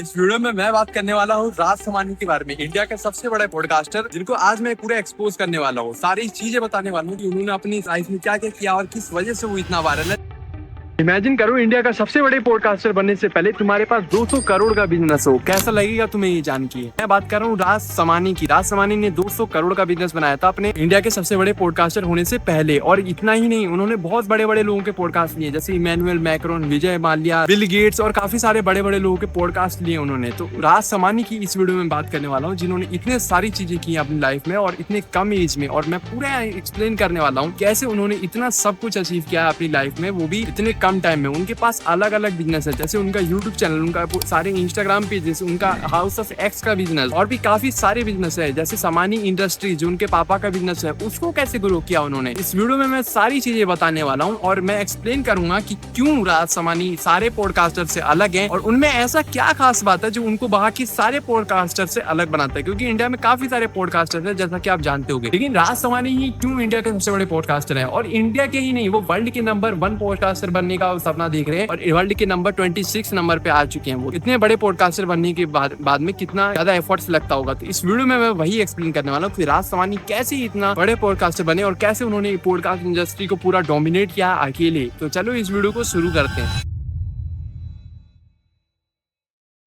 इस वीडियो में मैं बात करने वाला हूँ राज समानी के बारे में, इंडिया के सबसे बड़े पॉडकास्टर, जिनको आज मैं पूरा एक्सपोज करने वाला हूँ। सारी चीजें बताने वाला हूँ कि उन्होंने अपनी लाइफ में क्या क्या किया और किस वजह से वो इतना वायरल है। इमेजिन करो, इंडिया का सबसे बड़े पॉडकास्टर बनने से पहले तुम्हारे पास 200 करोड़ का बिजनेस हो। कैसा लगेगा तुम्हें ये जान के? मैं बात कर रहा हूँ राज समानी की। राज समानी ने 200 करोड़ का बिजनेस बनाया था अपने इंडिया के सबसे बड़े पॉडकास्टर होने से पहले। और इतना ही नहीं, उन्होंने बहुत बड़े बड़े लोगों के पॉडकास्ट लिए, जैसे Emmanuel Macron, Vijay Mallya, Bill Gates और काफी सारे बड़े बड़े लोगों के पॉडकास्ट लिए उन्होंने। तो राज समानी की इस वीडियो में बात करने वाला हूँ, जिन्होंने इतने सारी चीजें की अपनी लाइफ में और इतने कम एज में। और मैं पूरा एक्सप्लेन करने वाला हूँ कैसे उन्होंने इतना सब कुछ अचीव किया है अपनी लाइफ में, वो भी इतने कम टाइम में। उनके पास अलग अलग बिजनेस है, जैसे उनका यूट्यूब चैनल, उनका सारे इंस्टाग्राम पेजेस, उनका हाउस ऑफ एक्स का बिजनेस और भी काफी सारे बिजनेस है, जैसे समानी इंडस्ट्री जो उनके पापा का बिजनेस है, उसको कैसे ग्रो किया उन्होंने। इस वीडियो में मैं सारी चीजें बताने वाला हूँ और मैं एक्सप्लेन करूंगा कि क्यों राज समानी सारे पॉडकास्टर से अलग है और उनमें ऐसा क्या खास बात है जो उनको बाकी सारे पॉडकास्टर से अलग बनाता है। क्योंकि इंडिया में काफी सारे पॉडकास्टर है, जैसा कि आप जानते होंगे, लेकिन राज समानी ही क्यों इंडिया के सबसे बड़े पॉडकास्टर है। और इंडिया के ही नहीं, वो वर्ल्ड के नंबर 1 पॉडकास्टर बनने का सपना देख रहे हैं और वर्ल्ड के नंबर 26 नंबर पे आ चुके हैं। वो इतने बड़े पॉडकास्टर बनने के बाद में कितना ज्यादा एफर्ट्स लगता होगा। तो इस वीडियो में मैं वही एक्सप्लेन करने वाला हूँ कि राज समानी कैसे इतना बड़े पॉडकास्टर बने और कैसे उन्होंने पॉडकास्ट इंडस्ट्री को पूरा डोमिनेट किया अकेले। तो चलो इस वीडियो को शुरू करते हैं।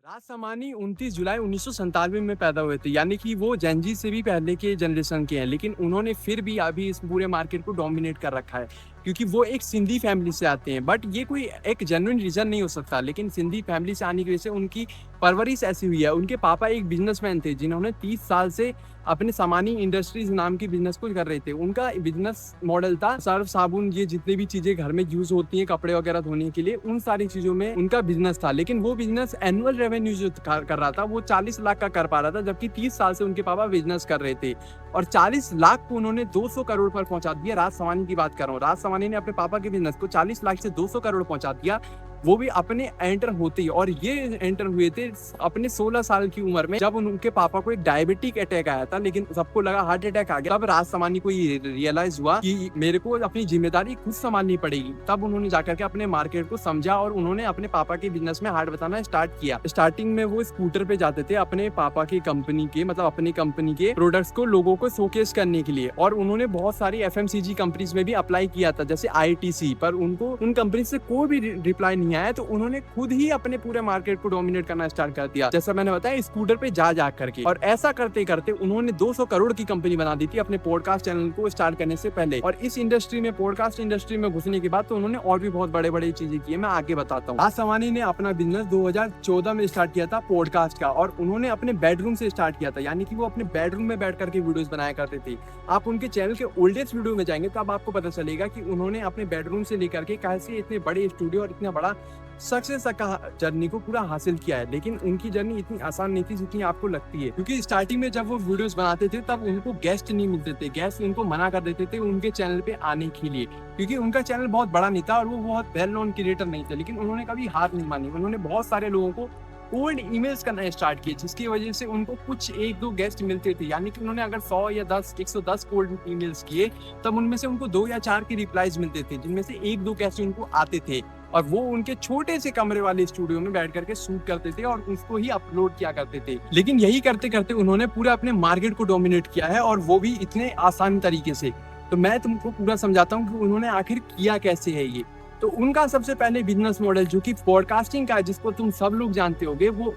राज समानी 29 जुलाई 1997 में पैदा हुए थे, यानी कि वो जेनजी से भी पहले के जनरेशन के हैं। लेकिन उन्होंने फिर भी अभी इस पूरे मार्केट को डोमिनेट कर रखा है, क्योंकि वो एक सिंधी फैमिली से आते हैं। बट ये कोई एक जेन्युइन रीजन नहीं हो सकता, लेकिन सिंधी फैमिली से आने की वजह से उनकी परवरिश ऐसी हुई है। उनके पापा एक बिजनेसमैन थे, जिन्होंने 30 साल से अपने समानी इंडस्ट्रीज नाम की बिजनेस को कर रहे थे। उनका बिजनेस मॉडल था सर्फ साबुन, ये जितनी भी चीजें घर में यूज होती हैं कपड़े वगैरह धोने के लिए, उन सारी चीजों में उनका बिजनेस था। लेकिन वो बिजनेस एनुअल रेवेन्यू जो कर रहा था वो 40 लाख का कर पा रहा था, जबकि 30 साल से उनके पापा बिजनेस कर रहे थे और 40 लाख को उन्होंने 200 करोड़ पर पहुंचा दिया। राज समानी की बात कर रहा हूँ। राज समानी ने अपने पापा के बिजनेस को 40 लाख से 200 करोड़ पहुंचा दिया, वो भी अपने एंटर होते ही। और ये एंटर हुए थे अपने 16 साल की उम्र में, जब उनके पापा को एक डायबिटिक अटैक आया था। लेकिन सबको लगा हार्ट अटैक आ गया। तब राज समानी को ये रियलाइज हुआ कि मेरे को अपनी जिम्मेदारी खुद संभालनी पड़ेगी। तब उन्होंने जाकर के अपने मार्केट को समझा और उन्होंने अपने पापा के बिजनेस में हाथ बताना स्टार्ट किया। स्टार्टिंग में वो स्कूटर पे जाते थे अपने पापा की कंपनी के, मतलब अपनी कंपनी के प्रोडक्ट्स को लोगों को शोकेस करने के लिए। और उन्होंने बहुत सारी एफएमसीजी कंपनीज में भी अप्लाई किया था, जैसे आईटीसी, पर उनको उन कंपनी से कोई भी रिप्लाई नहीं आया। तो उन्होंने खुद ही अपने पूरे मार्केट को डोमिनेट करना स्टार्ट कर दिया, जैसा मैंने बताया, स्कूटर पे जा करके। और ऐसा करते करते उन्होंने 200 करोड़ की कंपनी बना दी थी अपने पॉडकास्ट चैनल को स्टार्ट करने से पहले। और इस इंडस्ट्री में, पॉडकास्ट इंडस्ट्री में घुसने के बाद तो उन्होंने और भी बहुत बड़े बड़े चीजें की है, मैं आगे बताता हूँ। राज समानी ने अपना बिजनेस 2014 में स्टार्ट किया था पॉडकास्ट का, और उन्होंने अपने बेडरूम से स्टार्ट किया था, यानी कि वो अपने बेडरूम में बैठ करके वीडियोस बनाया करते थे। आप उनके चैनल के ओल्डेस्ट वीडियो में जाएंगे तब आपको पता चलेगा कि उन्होंने अपने बेडरूम से लेकर के कैसे इतने बड़े स्टूडियो और इतना बड़ा सक्सेस का जर्नी को पूरा हासिल किया है। लेकिन उनकी जर्नी इतनी आसान नहीं थी जितनी आपको लगती है, क्योंकि स्टार्टिंग में जब वो वीडियोस बनाते थे तब उनको गेस्ट नहीं मिलते थे। गेस्ट उनको मना कर देते थे उनके चैनल पे आने के लिए, क्योंकि उनका चैनल बहुत बड़ा नहीं था और वो बहुत वेल नोन क्रिएटर नहीं थे। लेकिन उन्होंने कभी हार नहीं मानी। उन्होंने बहुत सारे लोगों को कोल्ड ईमेल्स करना स्टार्ट किए, जिसकी वजह से उनको कुछ 1-2 गेस्ट मिलते थे। यानी कि उन्होंने अगर 100 या 110 कोल्ड ईमेल्स किए, तब उनमें से उनको 2 या 4 के रिप्लाईज मिलते थे, जिनमें से 1-2 गेस्ट उनको आते थे। और वो उनके छोटे से कमरे वाले स्टूडियो में बैठ करके शूट करते थे और उसको ही अपलोड किया करते थे। लेकिन यही करते करते उन्होंने पूरा अपने मार्केट को डोमिनेट किया है, और वो भी इतने आसान तरीके से। तो मैं तुमको पूरा समझाता हूँ कि उन्होंने आखिर किया कैसे है ये। तो उनका सबसे पहले बिजनेस मॉडल, जो कि पॉडकास्टिंग का है, जिसको तुम सब लोग जानते होगे, वो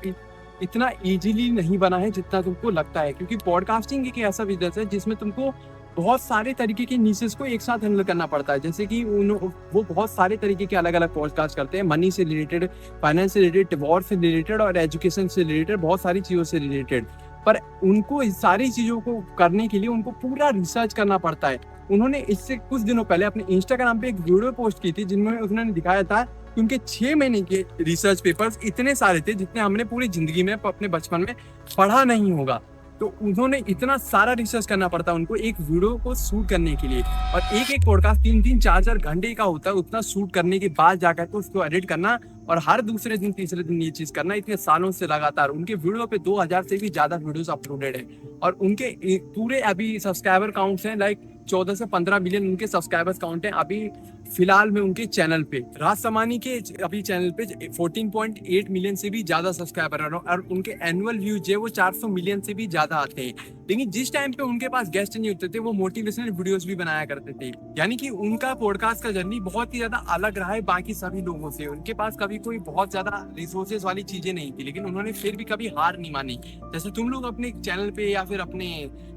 इतना इजीली नहीं बना है जितना तुमको लगता है। क्योंकि पॉडकास्टिंग एक ऐसा बिजनेस है जिसमें तुमको बहुत सारे तरीके के नीशेस को एक साथ हैंडल करना पड़ता है। जैसे कि वो बहुत सारे तरीके के अलग अलग पॉडकास्ट करते हैं, मनी से रिलेटेड, फाइनेंस से रिलेटेड, डिवोर्स से रिलेटेड और एजुकेशन से रिलेटेड, बहुत सारी चीज़ों से रिलेटेड। पर उनको इस सारी चीज़ों को करने के लिए उनको पूरा रिसर्च करना पड़ता है। उन्होंने इससे कुछ दिनों पहले अपने इंस्टाग्राम पे एक वीडियो पोस्ट की थी, जिनमें उन्होंने दिखाया था कि उनके 6 महीने के रिसर्च पेपर्स इतने सारे थे जितने हमने पूरी जिंदगी में, अपने बचपन में पढ़ा नहीं होगा। तो उन्होंने इतना सारा रिसर्च करना पड़ता है उनको एक वीडियो को शूट करने के लिए। और एक पॉडकास्ट 3-3, 4-4 घंटे का होता है। उतना शूट करने के बाद जाकर के उसको एडिट करना और हर दूसरे दिन, तीसरे दिन ये चीज करना, इतने सालों से लगातार। उनके वीडियो पे 2000 से भी ज्यादा वीडियोस अपलोडेड है। और उनके पूरे अभी सब्सक्राइबर काउंट्स हैं, लाइक 14 से 15 मिलियन उनके सब्सक्राइबर्स काउंट है। अभी फिलहाल में उनके चैनल पे। राज समानी के अभी चैनल पे 14.8 मिलियन से भी ज्यादा सब्सक्राइबर है और उनके एनुअल व्यूज है वो 400 मिलियन से भी ज्यादा आते हैं। लेकिन जिस टाइम पे उनके पास गेस्ट नहीं होते थे वो मोटिवेशनल वीडियोस भी बनाया करते थे। यानी कि उनका पॉडकास्ट का जर्नी बहुत ही ज्यादा अलग रहा है बाकी सभी लोगों से। उनके पास कभी कोई बहुत ज्यादा रिसोर्सेज वाली चीजें नहीं थी, लेकिन उन्होंने फिर भी कभी हार नहीं मानी। जैसे तुम लोग अपने चैनल पे या फिर अपने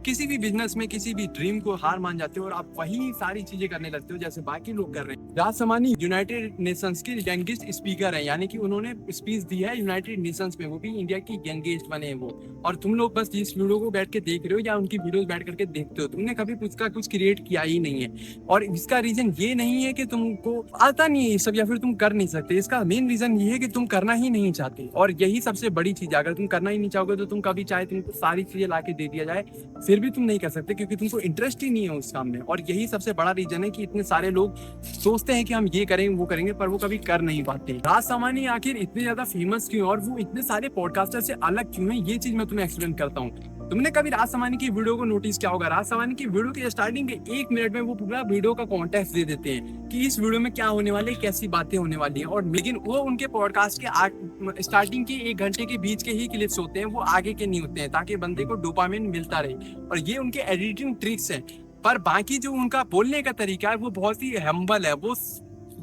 किसी भी बिजनेस में किसी भी ड्रीम को हार मान जाते हो और आप वही सारी चीजें करने लगते हो जैसे बाकी लोग कर रहे हैं। राज समानी यूनाइटेड नेशंस के यंगेस्ट स्पीकर है, यानी कि उन्होंने स्पीच दी है यूनाइटेड नेशंस में, वो भी इंडिया की यंगेस्ट बने हैं वो। और तुम लोग बस इस वीडियो को बैठ के देख रहे हो या उनकी वीडियोस बैठ करके देखते हो, तुमने कभी कुछ क्रिएट किया ही नहीं है। और इसका रीजन ये नहीं है कि तुमको आता नहीं है ये सब या फिर तुम कर नहीं सकते, इसका मेन रीजन ये है कि तुम करना ही नहीं चाहते। और यही सबसे बड़ी चीज है, अगर तुम करना ही नहीं चाहोगे तो तुम कभी चाहे तुमको सारी चीजें ला के दे दिया जाए फिर भी तुम नहीं कर सकते, क्योंकि तुमको इंटरेस्ट ही नहीं है उस काम में। और यही सबसे बड़ा रीजन है कि इतने सारे लोग सोचते हैं कि हम ये करेंगे वो करेंगे, पर वो कभी कर नहीं पाते। राज समानी आखिर इतने ज्यादा फेमस क्यों और वो इतने सारे पॉडकास्टर से अलग क्यों है, ये चीज मैं तुम्हें एक्सप्लेन करता हूँ। तुमने कभी राज समानी की वीडियो को नोटिस किया होगा, राज समानी की वीडियो के स्टार्टिंग के 1 मिनट में वो पूरा वीडियो का कॉन्टेक्स्ट दे देते हैं कि इस वीडियो में क्या होने वाले, कैसी बातें होने वाली है। और लेकिन वो उनके पॉडकास्ट के स्टार्टिंग के 1 घंटे के बीच के ही क्लिप्स होते हैं, वो आगे के नहीं होते हैं, ताकि बंदे को डोपामिन मिलता रहे। और ये उनके एडिटिंग ट्रिक्स हैं। पर बाकी जो उनका बोलने का तरीका है वो बहुत ही हम्बल है। वो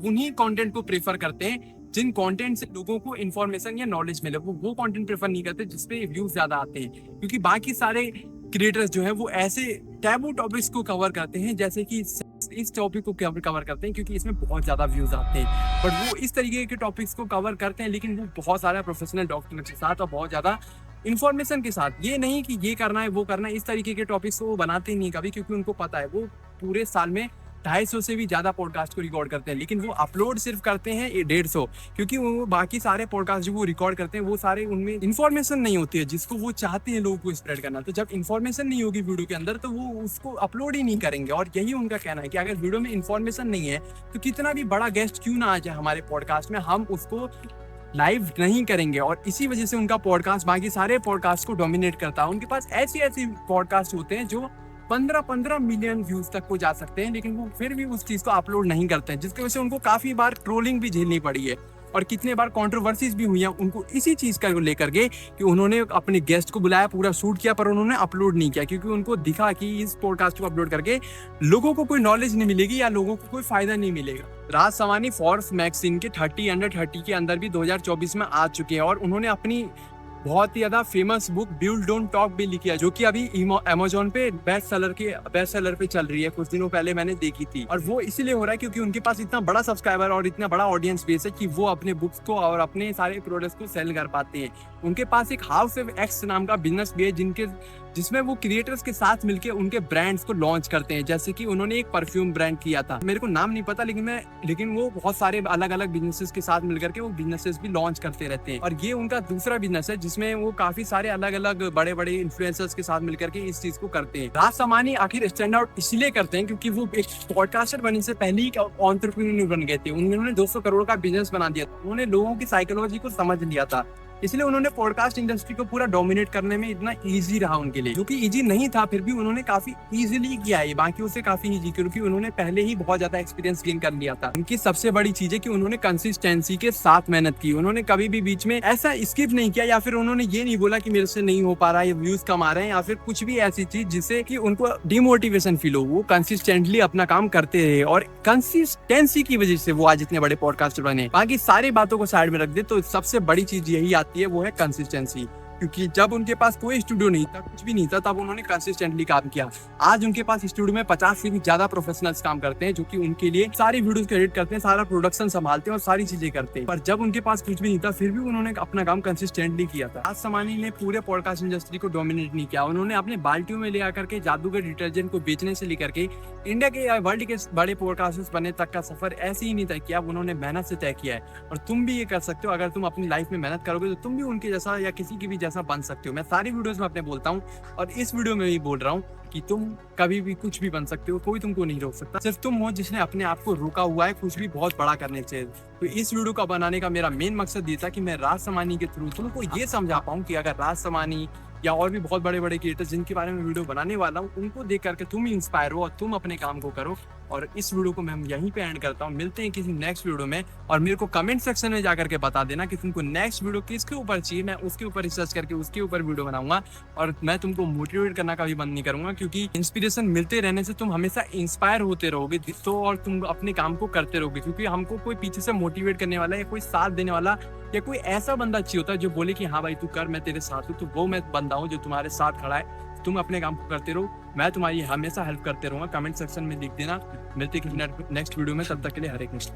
उन्हीं कंटेंट को प्रेफर करते हैं जिन कंटेंट से लोगों को इन्फॉर्मेशन या नॉलेज मिले। वो कंटेंट प्रेफर नहीं करते जिसपे व्यूज ज्यादा आते हैं, क्योंकि बाकी सारे क्रिएटर्स जो है वो ऐसे टैबू टॉपिक्स को कवर करते हैं, जैसे कि इस टॉपिक को कवर करते हैं क्योंकि इसमें बहुत ज्यादा व्यूज आते हैं। बट वो इस तरीके के टॉपिक्स को कवर करते हैं, लेकिन वो बहुत सारा प्रोफेशनल डॉक्टर के साथ और बहुत ज्यादा इन्फॉर्मेशन के साथ। ये नहीं कि ये करना है वो करना है, इस तरीके के टॉपिक्स को वो बनाते ही नहीं कभी, क्योंकि उनको पता है वो पूरे साल में 250 से भी ज्यादा पॉडकास्ट को रिकॉर्ड करते हैं, लेकिन वो अपलोड सिर्फ करते हैं 150, क्योंकि वो बाकी सारे पॉडकास्ट जो वो रिकॉर्ड करते हैं वो सारे उनमें इन्फॉर्मेशन नहीं होती है जिसको वो चाहते हैं लोगों को स्प्रेड करना। तो जब इन्फॉर्मेशन नहीं होगी वीडियो के अंदर तो वो उसको अपलोड ही नहीं करेंगे। और यही उनका कहना है कि अगर वीडियो में इन्फॉर्मेशन नहीं है तो कितना भी बड़ा गेस्ट क्यों ना आ जाए हमारे पॉडकास्ट में, हम उसको लाइव नहीं करेंगे। और इसी वजह से उनका पॉडकास्ट बाकी सारे पॉडकास्ट को डोमिनेट करता है। उनके पास ऐसी पॉडकास्ट होते हैं जो 15 मिलियन व्यूज तक को जा सकते हैं, लेकिन वो फिर भी उस चीज को अपलोड नहीं करते हैं, जिसकी वजह से उनको काफी बार ट्रोलिंग भी झेलनी पड़ी है और कितने बार कंट्रोवर्सीज भी हुई हैं उनको इसी चीज का लेकर के कि उन्होंने अपने गेस्ट को बुलाया, पूरा शूट किया, पर उन्होंने अपलोड नहीं किया, क्योंकि उनको दिखा कि इस पॉडकास्ट को अपलोड करके लोगों को कोई नॉलेज नहीं मिलेगी या लोगों को कोई फायदा नहीं मिलेगा। राज समानी फोर्ब्स मैगजीन के 30 अंडर 30 के अंदर भी 2024 में आ चुके हैं और उन्होंने अपनी बहुत ही ज्यादा famous book build don't talk भी लिखी है, जो कि अभी अमेज़न पे बेस्ट सेलर पे चल रही है। कुछ दिनों पहले मैंने देखी थी। और वो इसीलिए हो रहा है क्योंकि उनके पास इतना बड़ा सब्सक्राइबर और इतना बड़ा ऑडियंस बेस है कि वो अपने बुक्स को और अपने सारे प्रोडक्ट्स को सेल कर पाते हैं। उनके पास एक हाउस ऑफ एक्स नाम का बिजनेस भी है जिसमें वो क्रिएटर्स के साथ मिलकर उनके ब्रांड्स को लॉन्च करते हैं। जैसे कि उन्होंने एक परफ्यूम ब्रांड किया था, मेरे को नाम नहीं पता, लेकिन वो बहुत सारे अलग अलग बिजनेसेस के साथ मिलकर के वो बिजनेसेस भी लॉन्च करते रहते हैं। और ये उनका दूसरा बिजनेस है जिसमें वो काफी सारे अलग अलग बड़े बड़े इन्फ्लुएंसर्स के साथ मिलकर के इस चीज को करते हैं। राज समानी आखिर स्टैंड आउट इसलिए करते हैं क्योंकि वो एक पॉडकास्टर बनने से पहले ही एंटरप्रेन्योर बन गए थे। उन्होंने 200 करोड़ का बिजनेस बना दिया था। उन्होंने लोगों की साइकोलॉजी को समझ लिया था, इसलिए उन्होंने पॉडकास्ट इंडस्ट्री को पूरा डोमिनेट करने में इतना इजी रहा उनके लिए, जो कि इजी नहीं था फिर भी उन्होंने काफी इजीली किया है, बाकियों से काफी इजी, क्योंकि उन्होंने पहले ही बहुत ज्यादा एक्सपीरियंस गेन कर लिया था। उनकी सबसे बड़ी चीज है कि उन्होंने कंसिस्टेंसी के साथ मेहनत की। उन्होंने कभी भी बीच में ऐसा स्किप नहीं किया या फिर उन्होंने ये नहीं बोला कि मेरे से नहीं हो पा रहा है, व्यूज कम आ रहे हैं या फिर कुछ भी ऐसी चीज जिससे कि उनको डिमोटिवेशन फील हो। वो कंसिस्टेंटली अपना काम करते रहे और कंसिस्टेंसी की वजह से वो आज इतने बड़े पॉडकास्टर बने। बाकी सारी बातों को साइड में रख दे तो सबसे बड़ी चीज यही आती है, वो है कंसिस्टेंसी। क्योंकि जब उनके पास कोई स्टूडियो नहीं था, कुछ भी नहीं था, तब उन्होंने कंसिस्टेंटली काम किया। आज उनके पास स्टूडियो में 50 से भी ज्यादा प्रोफेशनल्स काम करते हैं, जो कि उनके लिए सारी वीडियोस को एडिट करते हैं, सारा प्रोडक्शन संभालते हैं और सारी चीजें करते हैं। पर जब उनके पास कुछ भी नहीं था फिर भी उन्होंने अपना काम कंसिस्टेंटली किया था। राज समानी ने पूरे पॉडकास्ट इंडस्ट्री को डोमिनेट नहीं किया। उन्होंने अपने बाल्टियों में ले आकर के जादूगर डिटर्जेंट को बेचने से लेकर के इंडिया के वर्ल्ड के बड़े पॉडकास्टर्स बनने तक का सफर ऐसे ही नहीं तय किया, उन्होंने मेहनत से तय किया है। और तुम भी ये कर सकते हो, अगर तुम अपनी लाइफ में मेहनत करोगे तो तुम भी उनके जैसा या किसी की भी जैसा बन सकते हो। मैं सारी वीडियोस में अपने बोलता हूँ और इस वीडियो में भी बोल रहा हूँ कि तुम कभी भी कुछ भी बन सकते हो, कोई तुमको नहीं रोक सकता। सिर्फ तुम हो जिसने अपने आप को रोका हुआ है कुछ भी बहुत बड़ा करने से। तो इस वीडियो का बनाने का मेरा मेन मकसद ये था कि मैं राज समानी के थ्रू तुमको ये समझा पाऊँ कि अगर राज समानी या और भी बहुत बड़े बड़े क्रिएटर्स जिनके बारे में वीडियो बनाने वाला हूँ, उनको देख करके तुम इंस्पायर हो और तुम अपने काम को करो। और इस वीडियो को मैं हम यहीं पे एंड करता हूँ। मिलते हैं किसी नेक्स्ट वीडियो में, और मेरे को कमेंट सेक्शन में जाकर के बता देना कि तुमको नेक्स्ट वीडियो किसके ऊपर चाहिए। मैं उसके ऊपर रिसर्च करके उसके ऊपर वीडियो बनाऊंगा। और मैं तुमको मोटिवेट करना कभी बंद नहीं करूंगा, क्योंकि इंस्पिरेशन मिलते रहने से तुम हमेशा इंस्पायर होते रहोगे तो, और तुम अपने काम को करते रहोगे। क्योंकि हमको कोई पीछे से मोटिवेट करने वाला या कोई साथ देने वाला या कोई ऐसा बंदा चाहिए होता है जो बोले कि हाँ भाई तू कर, मैं तेरे साथ हूँ। तो वो मैं बंदा हूँ जो तुम्हारे साथ खड़ा है। तुम अपने काम को करते रहो, मैं तुम्हारी हमेशा हेल्प करते रहूंगा। कमेंट सेक्शन में लिख देना। मिलते किसी नेक्स्ट वीडियो में, तब तक के लिए हरे कृष्ण।